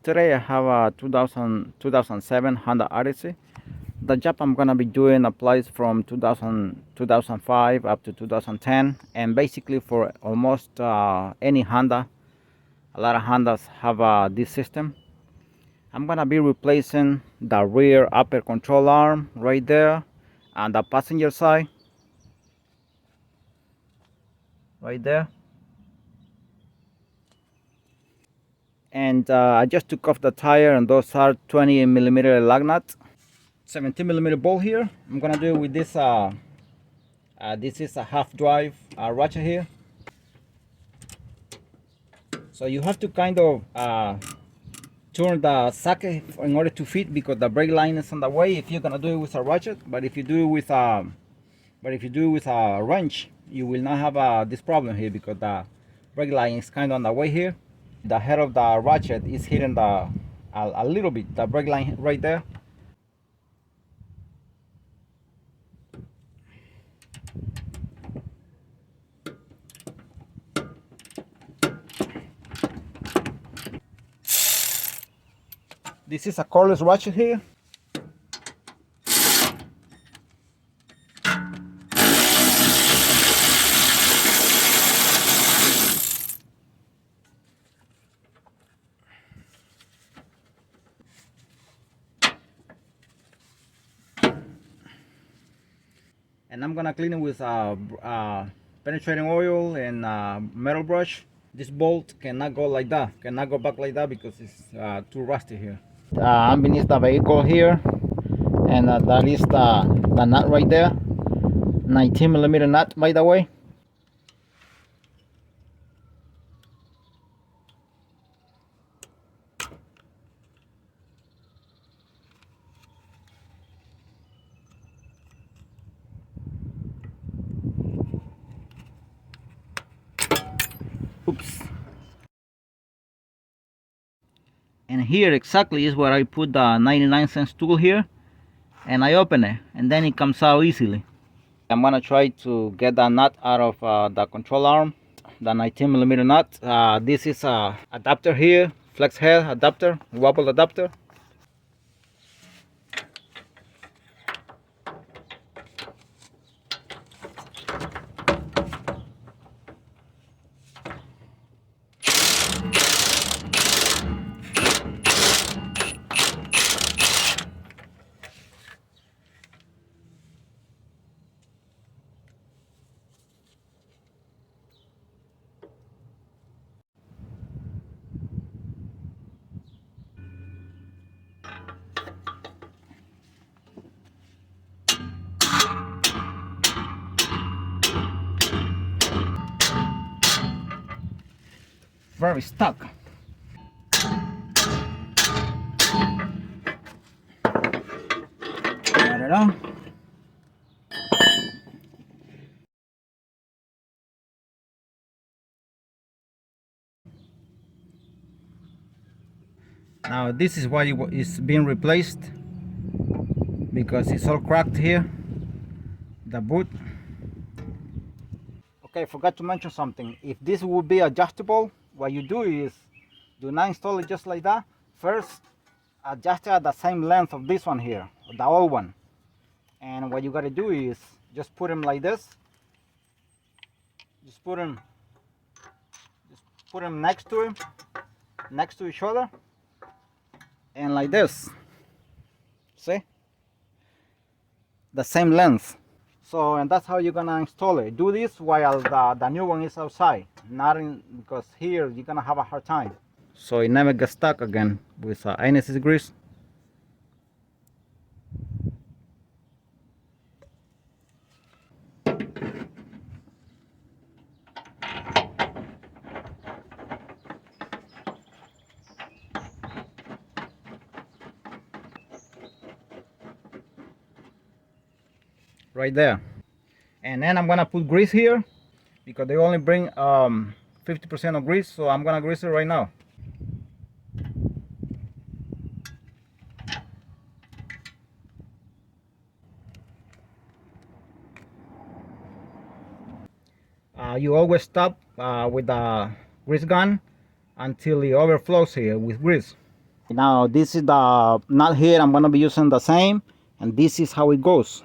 Today I have a 2007 Honda Odyssey. The job I'm gonna be doing applies from 2005 up to 2010, and basically for almost any Honda. A lot of Hondas have this system. I'm gonna be replacing the rear upper control arm right there on the passenger side, right there. And I just took off the tire, and those are 20 millimeter lug nuts. 17 millimeter bolt here. I'm gonna do it with this. This is a half drive ratchet here. So you have to kind of turn the socket in order to fit, because the brake line is on the way if you're gonna do it with a ratchet. But if you do it with a wrench, you will not have this problem here, because the brake line is kind of on the way here. The head of the ratchet is hitting the a little bit the brake line right there. This is a cordless ratchet here. And I'm gonna clean it with penetrating oil and metal brush. This bolt cannot go like that, cannot go back like that, because it's too rusty here. I'm beneath the vehicle here, and that is the nut right there, 19 millimeter nut, by the way. Oops. And here exactly is where I put the 99-cent tool here, and I open it, and then it comes out easily. I'm gonna try to get the nut out of the control arm, the 19 millimeter nut. This is a adapter here, flex head adapter, wobble adapter. Very stuck. Got it out. Now this is why it's being replaced, because it's all cracked here, the boot. Okay, I forgot to mention something. If this would be adjustable, what you do is do not install it just like that. First, adjust it at the same length of this one here, the old one. And what you gotta do is just put them like this. Just put them next to each other, and like this. See? The same length. So, and that's how you're gonna install it. Do this while the new one is outside, not in, because here you're gonna have a hard time. So it never gets stuck again with anise grease. Right there. And then I'm gonna put grease here, because they only bring 50% of grease, so I'm gonna grease it right now. You always stop with the grease gun until it overflows here with grease. Now this is the nut here. I'm gonna be using the same, and this is how it goes.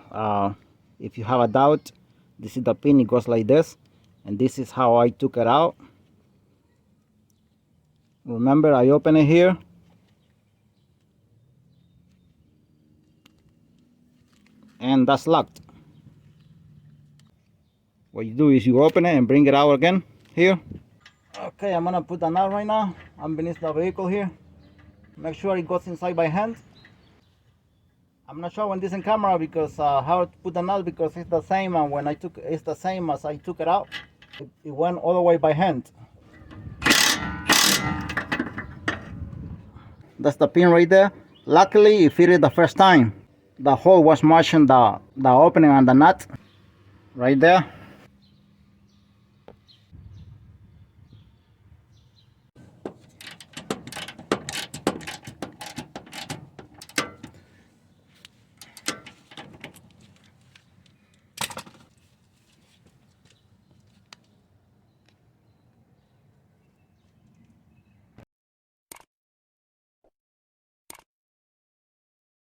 If you have a doubt, this is the pin. It goes like this, and this is how I took it out. Remember, I open it here, and that's locked. What you do is you open it and bring it out again here. Okay, I'm gonna put the nut right now. I'm beneath the vehicle here. Make sure it goes inside by hand. I'm not showing this in camera because how to put the nut, because it's the same, and when I took it's the same as I took it out. It went all the way by hand. That's the pin right there. Luckily it fitted the first time. The hole was matching the opening on the nut right there.